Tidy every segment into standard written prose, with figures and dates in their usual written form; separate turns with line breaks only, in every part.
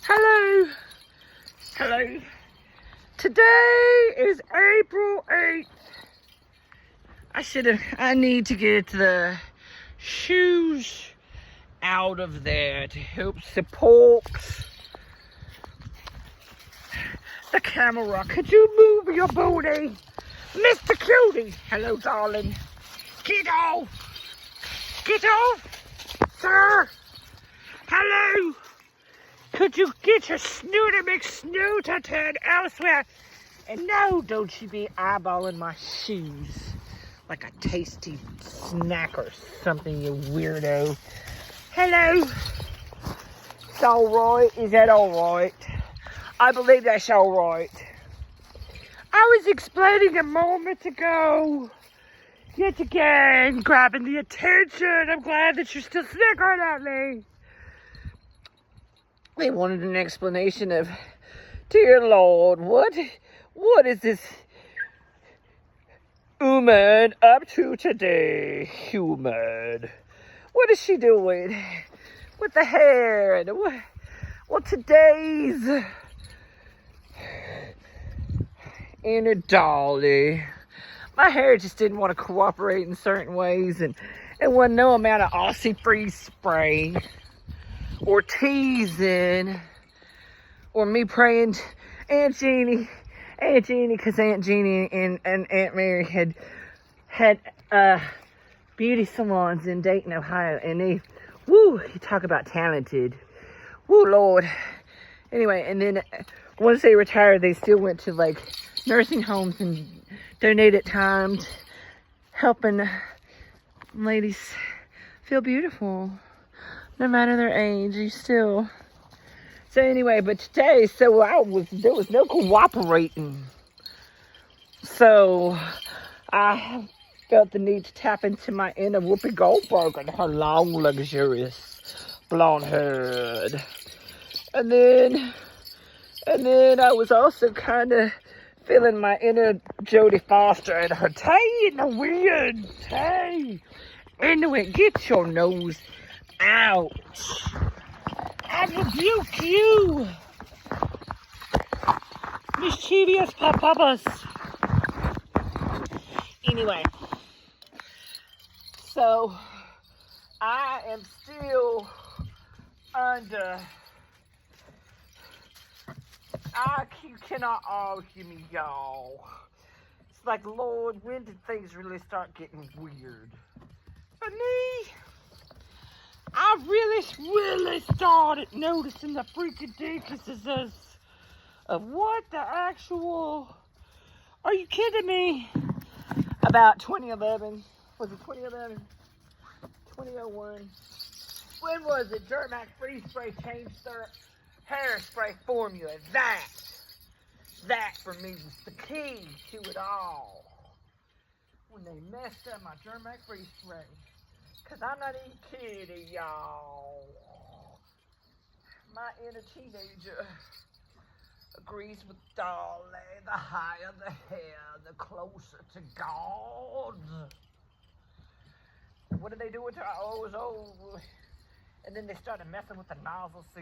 Hello. Hello. Today is April 8th. I need to get the shoes out of there to help support the camera. Could you move your booty? Mr. Cutie. Hello, darling. Get off. Get off, sir. Hello. Could you get your snooty McSnooterton elsewhere? And no, don't you be eyeballing my shoes like a tasty snack or something, you weirdo. Hello. It's alright. Is that alright? I believe that's alright. I was explaining a moment ago, yet again, grabbing the attention. I'm glad that you're still snickering at me. They wanted an explanation of, dear Lord, what is this woman up to today? Human. What is she doing with the hair? And what today's inner dolly? My hair just didn't want to cooperate in certain ways, and it wasn't no amount of Aussie freeze spray or teasing or me praying to Aunt Jeannie, because Aunt Jeannie and Aunt Mary had beauty salons in Dayton, Ohio, and they, you talk about talented, Lord. Anyway, and then once they retired, they still went to like nursing homes and donated time helping ladies feel beautiful. No matter their age, you still. So anyway, but today, there was no cooperating. So I felt the need to tap into my inner Whoopie Goldberg and her long, luxurious blonde head. And then I was also kind of feeling my inner Jody Foster and her TayNWind. Anyway, get your nose out. I rebuke you, mischievous papas. Anyway, so I am still under. You cannot argue me, y'all. It's like, Lord, when did things really start getting weird? For me, I really started noticing the freakidiculousness of what the actual, are you kidding me? About 2011, was it 2011? 2001. When was it? Dermac Freeze Spray changed their hairspray formula. That for me was the key to it all. When they messed up my Dermac Freeze Spray. Cause I'm not even kidding, y'all. My inner teenager agrees with Dolly. The higher the hair, the closer to God. What did they do with her? And then they started messing with the nozzles. So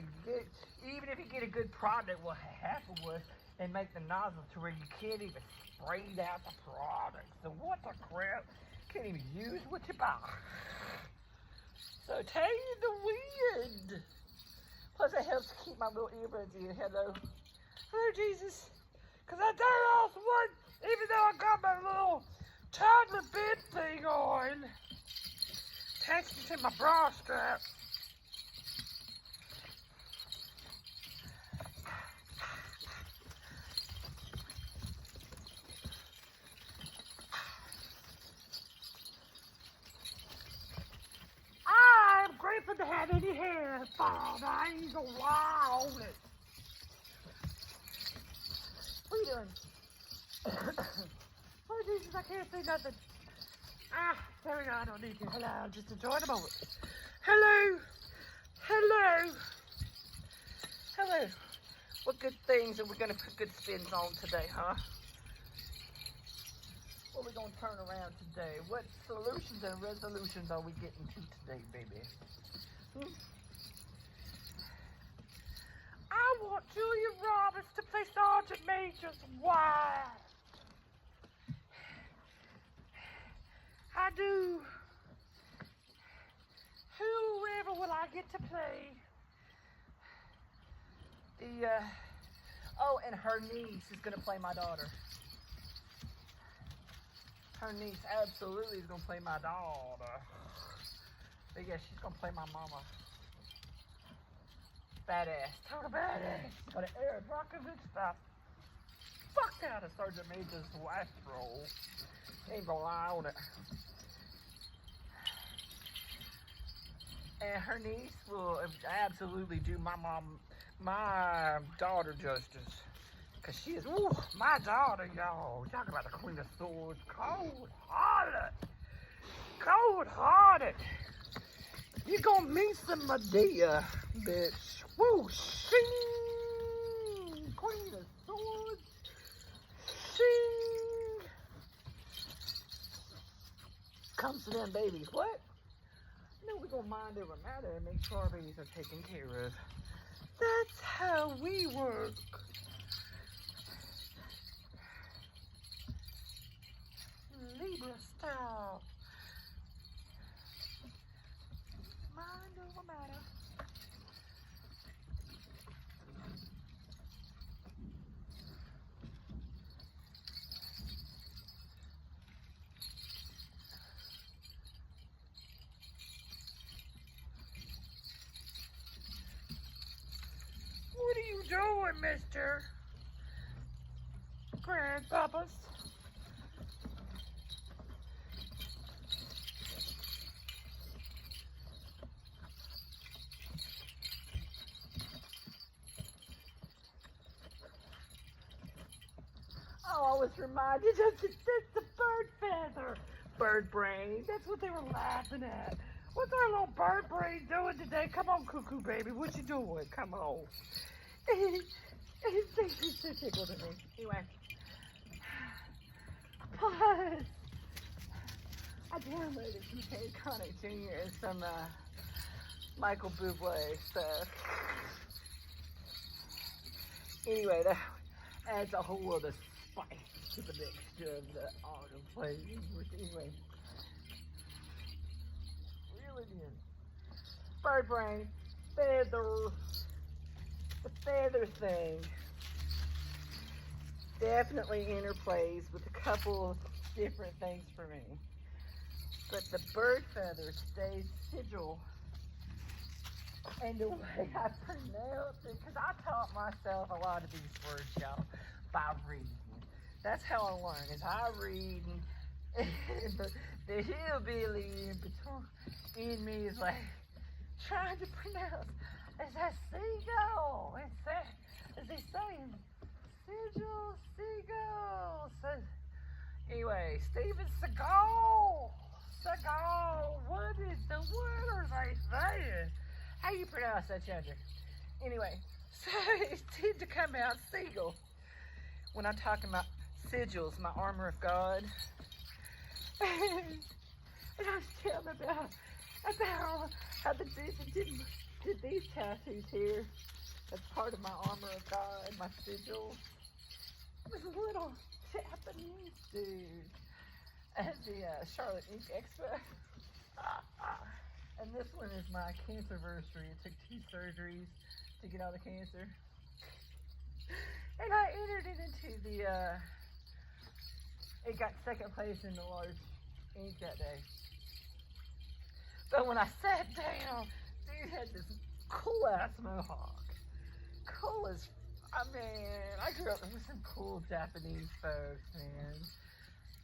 even if you get a good product, what happened was they make the nozzle to where you can't even spray out the product. So what the crap? Can't even use what you buy. So TayNWind. Plus it helps keep my little earbuds in. Hello, Jesus. Cause I turned off one, even though I got my little toddler bed thing on, attached to my bra strap. Grateful to have any hair, Bob. I ain't gonna lie on it. What are you doing? Oh, Jesus, I can't say nothing. There we go. I don't need to. Hello, I'm just enjoying the moment. Hello. What good things are we gonna put good spins on today, huh? What are we going to turn around today? What solutions and resolutions are we getting to today, baby? I want Julia Roberts to play Sergeant Major's wife. I do. Whoever will I get to play? Oh, and her niece is going to play my daughter. Her niece absolutely is going to play my daughter. But yeah, she's going to play my mama. Badass. Total badass. But an Aaron Brockovich style. Fuck out of Sergeant Major's wife role. Ain't gonna lie on it. And her niece will absolutely do my daughter justice. Cause she is, ooh, my daughter, y'all. Talk about the Queen of Swords. Cold-hearted. Cold-hearted. You gonna meet some Medea, bitch. Woo, shing. Queen of Swords. Shing. Comes to them babies. What? No, we're gonna mind over matter and make sure our babies are taken care of. That's how we work. Libra style. Mind over matter. What are you doing, Mr. Grandpapas? Oh, I was reminded of the bird feather. Bird brain. That's what they were laughing at. What's our little bird brain doing today? Come on, cuckoo baby. What you doing? Come on. He's so tickled at me. Anyway. Plus, I downloaded some Kay Connick Jr. and some Michael Bublé stuff. Anyway, that adds a whole other spice to the mixture of the auto play. Anyway. Really did. Bird brain, feather. The feather thing definitely interplays with a couple of different things for me. But the bird feather stays sigil. And the way I pronounce it, because I taught myself a lot of these words, y'all, by reading. That's how I learn, is I read, and the hillbilly in me is like trying to pronounce. Is that seagull? It's that, is he saying sigil, seagull? So, anyway, Steven Seagal. What is the word are they saying? How you pronounce that, Chandra? Anyway, so it tends to come out seagull. When I'm talking about sigils, my armor of God. And I was telling about how the dude did these tattoos here. That's part of my armor of God, my sigil. It was a little Japanese dude at the Charlotte Ink Expo. And this one is my cancerversary. It took 2 surgeries to get all the cancer. And I entered it into the, it got 2nd place in the large ink that day. But when I sat down, dude had this cool ass mohawk. Cool as, I mean, I grew up with some cool Japanese folks, man.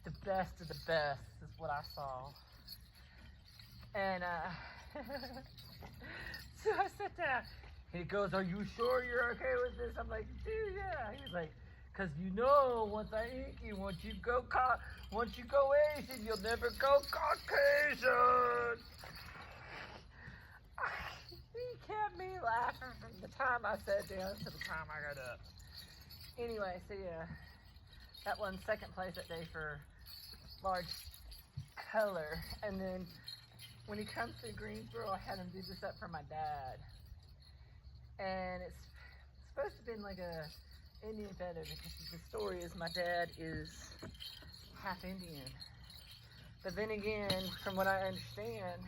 The best of the best is what I saw. And so I sat down. He goes, "Are you sure you're okay with this?" I'm like, "Dude, yeah." He's like, "Cause you know, once I ink you, once you go Asian, you'll never go Caucasian." He kept me laughing from the time I sat down to the time I got up. Anyway, so yeah, that won 2nd place that day for large color. And then when he comes to Greensboro, I had him do this up for my dad. And it's supposed to be been like a Indian feather because the story is my dad is half Indian. But then again, from what I understand,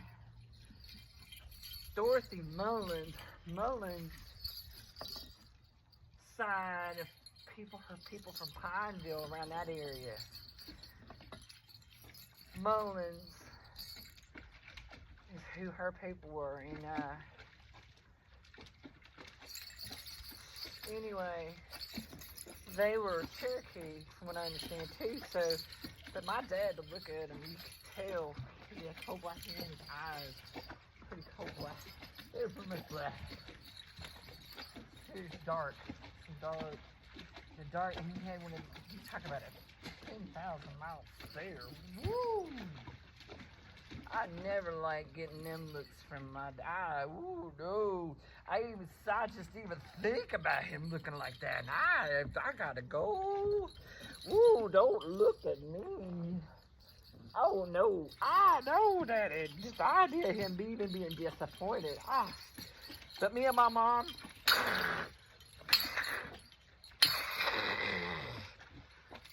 Dorothy Mullins side of her people from Pineville around that area. Mullins is who her people were, and anyway, they were Cherokee, from what I understand too. So, but my dad, to look at him, you could tell he had coal black hair in his eyes, pretty coal black. They were pretty much black. He was dark. The dark, and he had one of, you talk about it, 10,000 miles there. Woo! I never liked getting them looks from my eye. Woo, no. I just even think about him looking like that. And I gotta go. Woo, don't look at me. Oh no, I know that it's just the idea of him being disappointed. But me and my mom,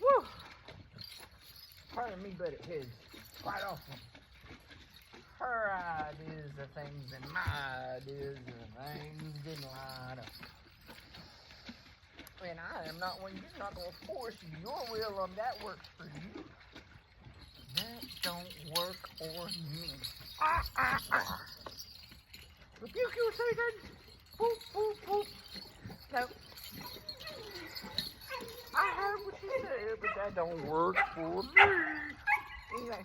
woo, pardon me, but it is quite often. Her ideas of things and my ideas of things didn't line up. And I am not one, you're not going to force your will on that works for you. That don't work for me. Rebuke you, Satan! Boop, boop, boop. No. I heard what you said, but that don't work for me. Anyway.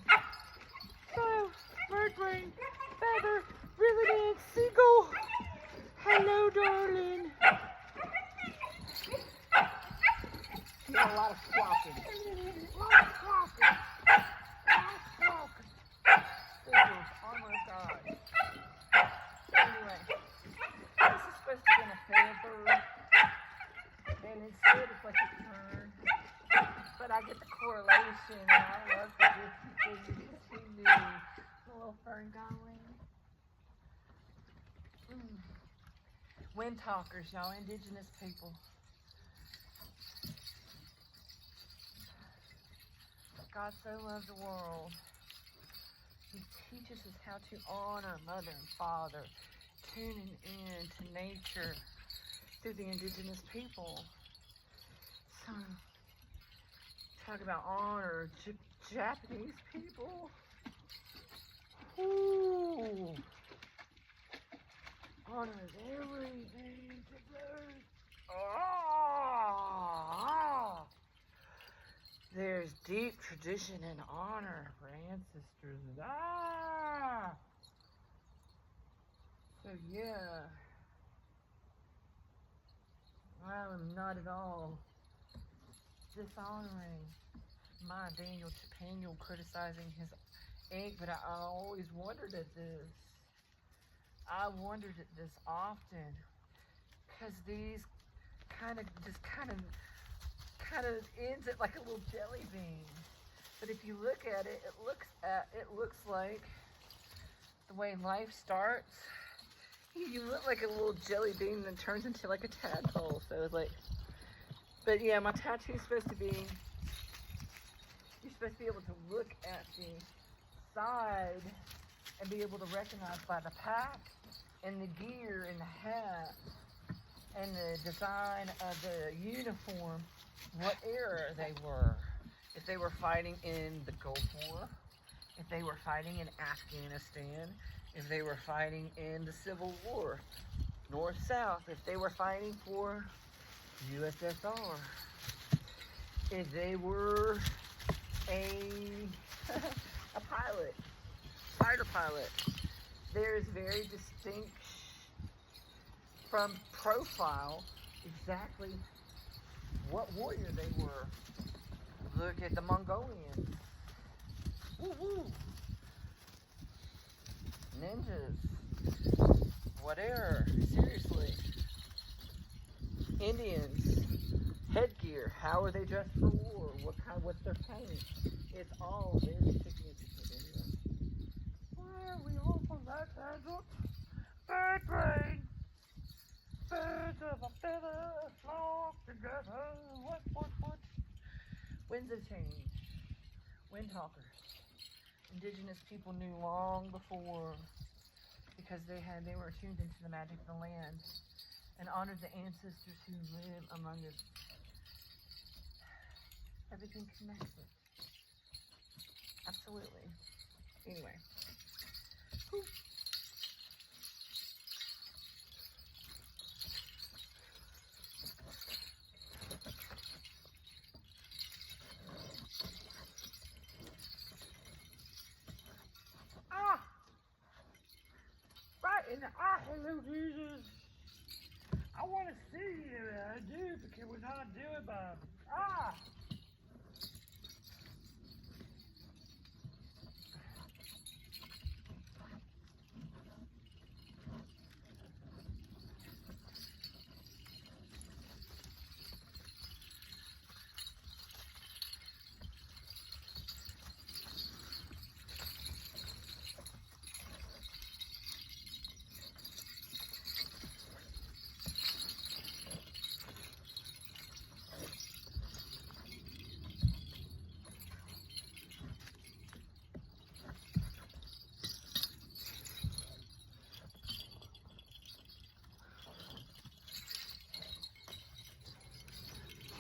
So, bird brain, feather, riveted, seagull. Hello, darling. You got a lot of squawking. This is, oh my God. Anyway, this is supposed to be a feather, and instead it's like a turn. But I get the correlation, and I love the different things. The little fern going. Wind talkers, y'all, indigenous people. God so loved the world. He teaches us how to honor mother and father, tuning in to nature through the indigenous people. So, talk about honor, Japanese people. Ooh. Honor is everything today. There's deep tradition and honor for ancestors. So yeah, I am not at all dishonoring my Daniel Chapaniel criticizing his ink, but I always wondered at this. I wondered at this often, because these kind of ends it like a little jelly bean. But if you look at it, it looks like the way life starts. You look like a little jelly bean and then turns into like a tadpole. So it's like, but yeah, my tattoo's supposed to be, you're supposed to be able to look at the side and be able to recognize by the pack and the gear and the hat and the design of the uniform what era they were. If they were fighting in the Gulf War, if they were fighting in Afghanistan, if they were fighting in the Civil War, North-South, if they were fighting for USSR, if they were a pilot, fighter pilot. There's very distinct from profile exactly what warrior they were. Look at the Mongolians. Woo-hoo. Ninjas. Whatever. Seriously. Indians. Headgear. How are they dressed for war? What's their paint? It's all very significant anyway. Why are we all from that tangent? Bird brain. Birds of a feather fly Winds of change. Wind talkers. Indigenous people knew long before, because they were tuned into the magic of the land and honored the ancestors who live among us. Everything connected. Absolutely. Anyway. Whew. Right in the eye, hello Jesus. I want to see you, I do, because we're not doing by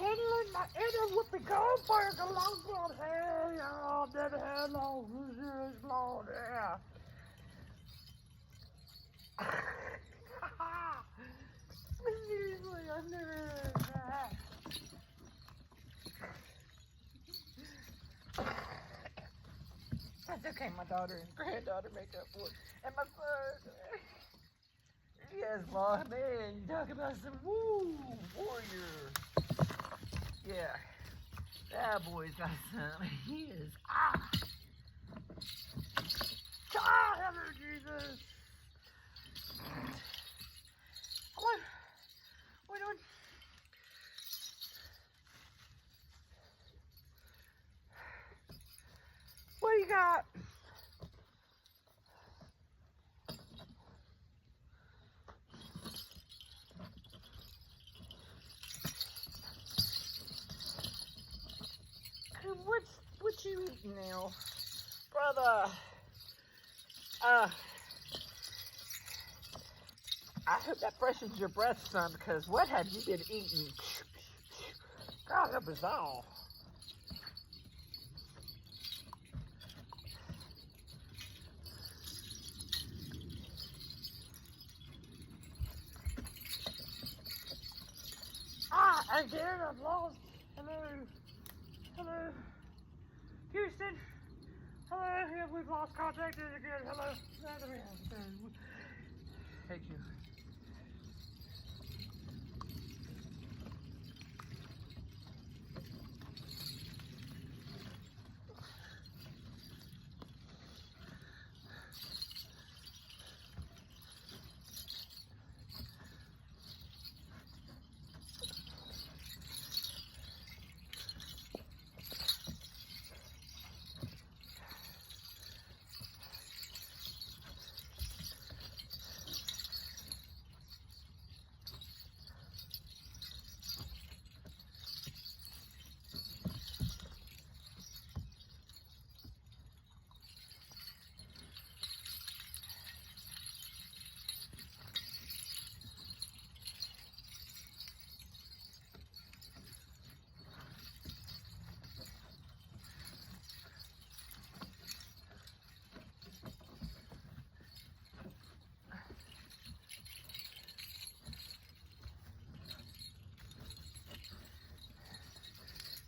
handling my inner Whoopie Goldberg along with hey, y'all, never had long, who's long, yeah. Seriously, I've never heard that. That's okay, my daughter and granddaughter make up for it. And my son. Yes, Lord, man, you talk about some warrior. Yeah. That boy's got some. He is, hello, Jesus. What are we doing? What do you got? What you eating now, brother? I hope that freshens your breath, son, because what have you been eating? God, that was all. Again, I've lost. Hello. Houston. Hello. Yeah, we've lost contact again. Hello. Thank you.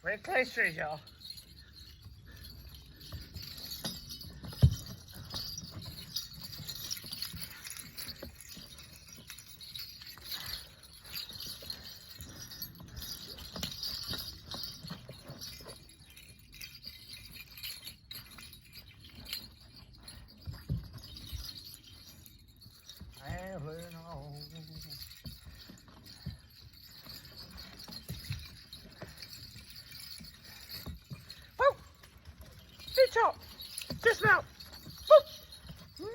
Red clay street, y'all. Chop! Dismount! 9.2!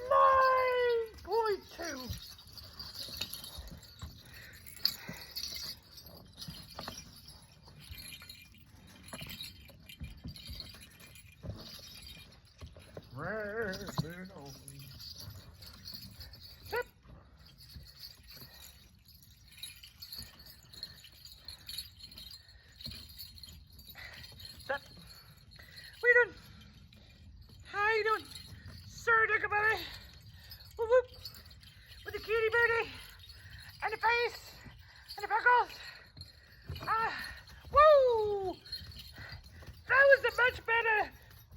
Step. Step. What are you doing? How you doing? Sir Duckabody. Whoop whoop. With the cutie birdie. And the face. And the freckles. Woo! That was a much better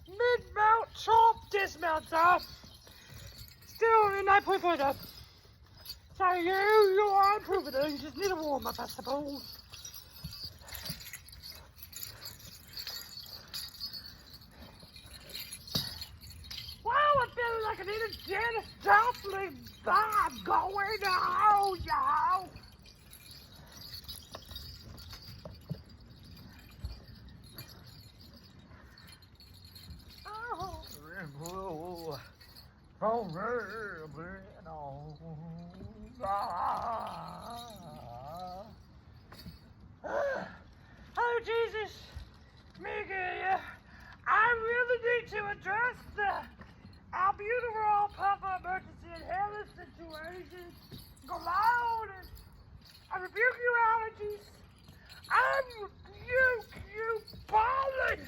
mid-mount chomp dismount, sir. Still in 9.5 up. Sorry, you are improving it. You just need a warm-up, I suppose. Wow, I feel like I need a Janis Joplin vibe going on, y'all. Oh, oh Jesus, Miguel, I really need to address the albuterol pump emergency inhaler situation. Go loud and I rebuke your allergies. I rebuke you pollen.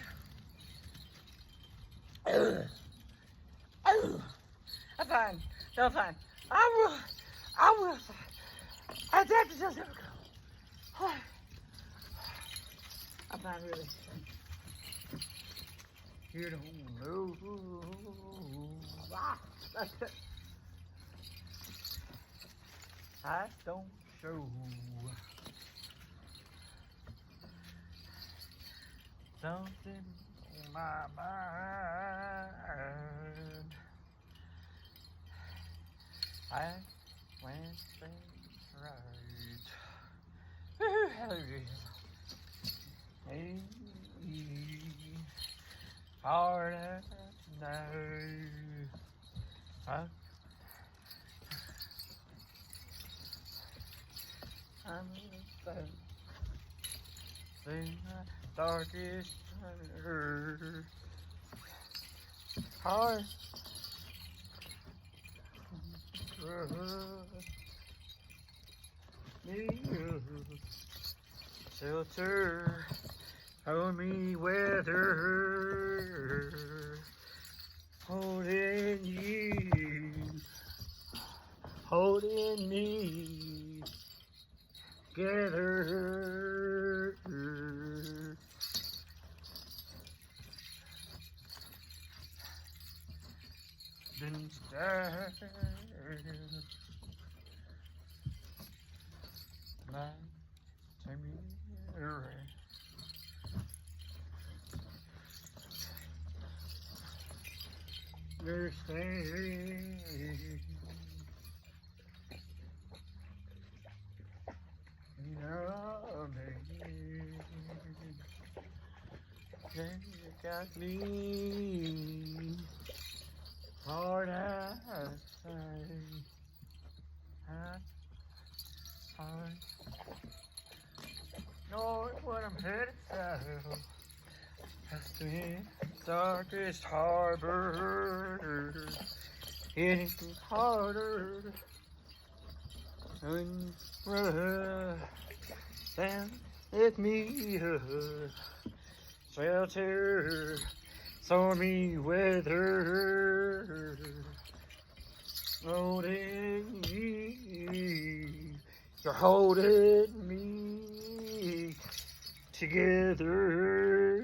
I'm fine. No, I'm fine. I will. I adapt to just never go. I'm fine, really. You don't know. I don't show. Something on my mind. I went things right. Hey, hard as night. I'm in the darkest hard. Shelter on me weather, holding you, holding me together. Been stared. My time understand. You know me. You got me hard as I know what I'm headed south. That's the darkest harbor. It's harder and down with me. Shelter, stormy weather. Holding me, you're holding me together.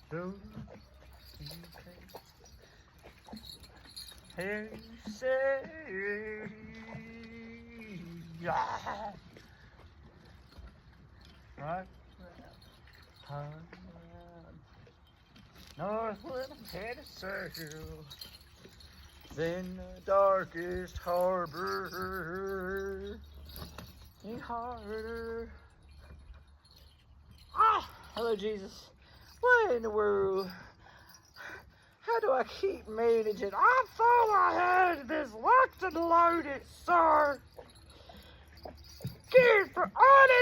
Don't you think? Hey, say, yeah. Right, northward I'm headed circle, then the darkest harbor, ain't harder. Hello Jesus, what in the world? How do I keep managing? I thought I had this locked and loaded, sir. Geared for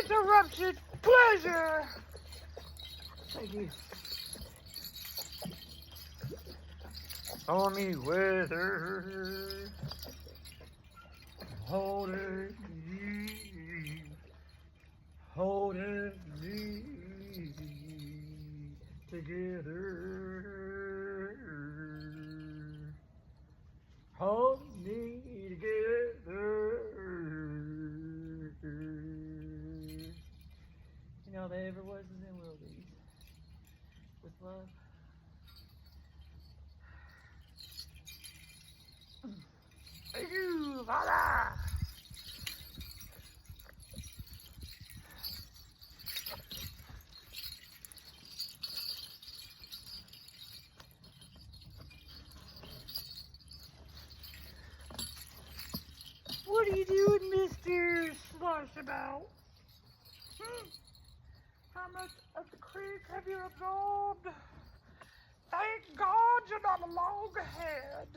uninterrupted pleasure. Thank you. Stormy weather, holding me together, hold me together. You know, there ever was and there will be, with love. Thank you, Father. What are you doing, Mr. Slush about? How much of the creek have you absorbed? Thank God you're not a loggerhead.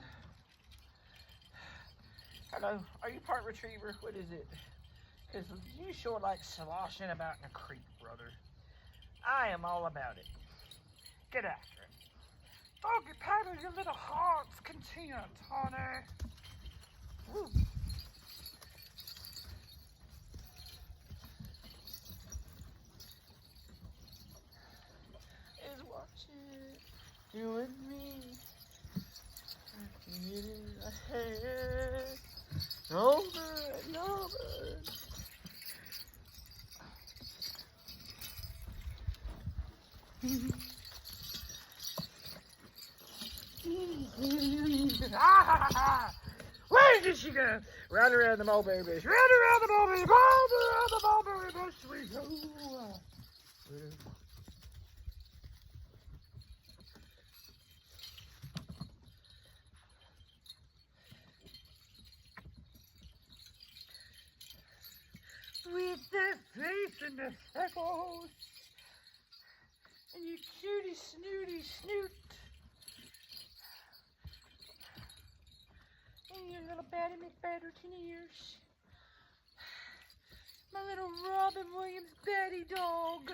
Hello, are you part retriever? What is it? Because you sure like sloshing about in a creek, brother. I am all about it. Get after it. Doggy paddle your little heart's content, honey. Woo. Is watching you and me. Ahead. Over and over. Where did she go? Round around the mulberry bush. Round around the mulberry bush. Round around the mulberry bush we go. With the face and the freckles and your cutie snooty snoot and your little Batty McBatterton ears, my little Robin Williams Batty dog.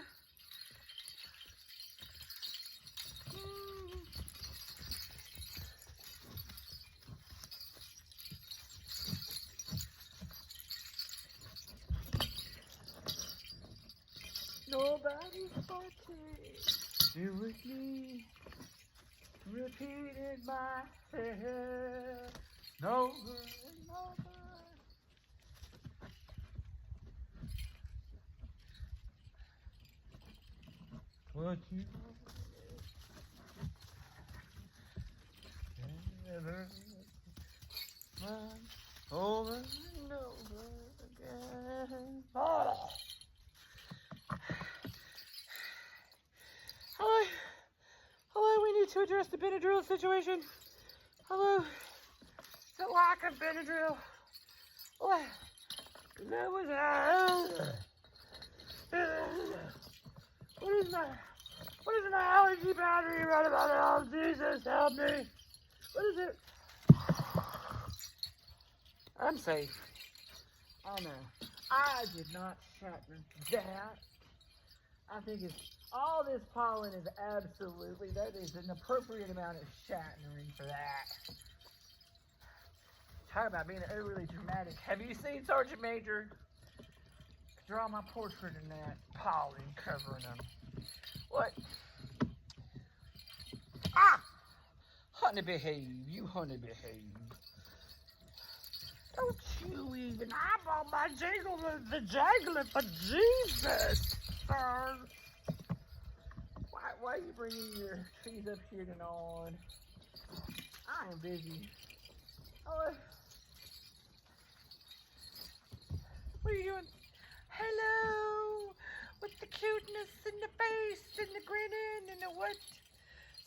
Nobody's party. You with me, repeated my hair, over and over. What you ever run over and over again. Oh. Hello, we need to address the Benadryl situation. Hello, the lack of Benadryl. What? That was what is an allergy battery right about now? Jesus, help me. What is it? I'm safe. I know. I did not shatter that. I think it's all this pollen is absolutely, that is an appropriate amount of shattering for that. Talk about being overly dramatic. Have you seen Sergeant Major? Draw my portrait in that pollen covering them. What? Ah! Honey behave, you honey behave. Don't you even eyeball my jingle the jangling for Jesus, sir. Why are you bringing your trees up here to on? I am busy. Oh, what are you doing? Hello, with the cuteness and the face and the grinning and the what?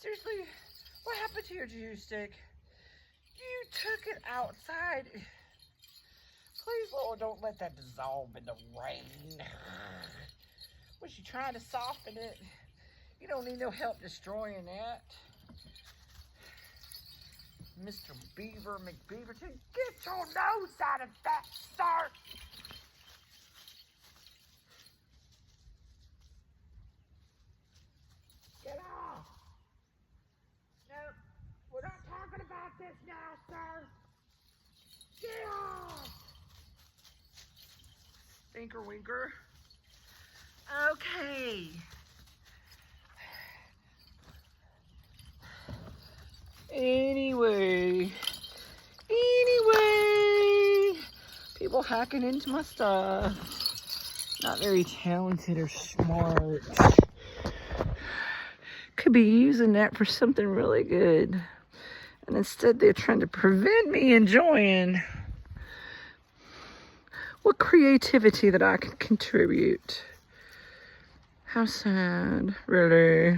Seriously, what happened to your juice stick? You took it outside. Please, Lord, don't let that dissolve in the rain. Was she trying to soften it? You don't need no help destroying that. Mr. Beaver McBeaverton, get your nose out of that start. sir. Get off. Stinker winker. Okay. Anyway, people hacking into my stuff. Not very talented or smart. Could be using that for something really good. And instead they're trying to prevent me enjoying what creativity that I can contribute. How sad, really.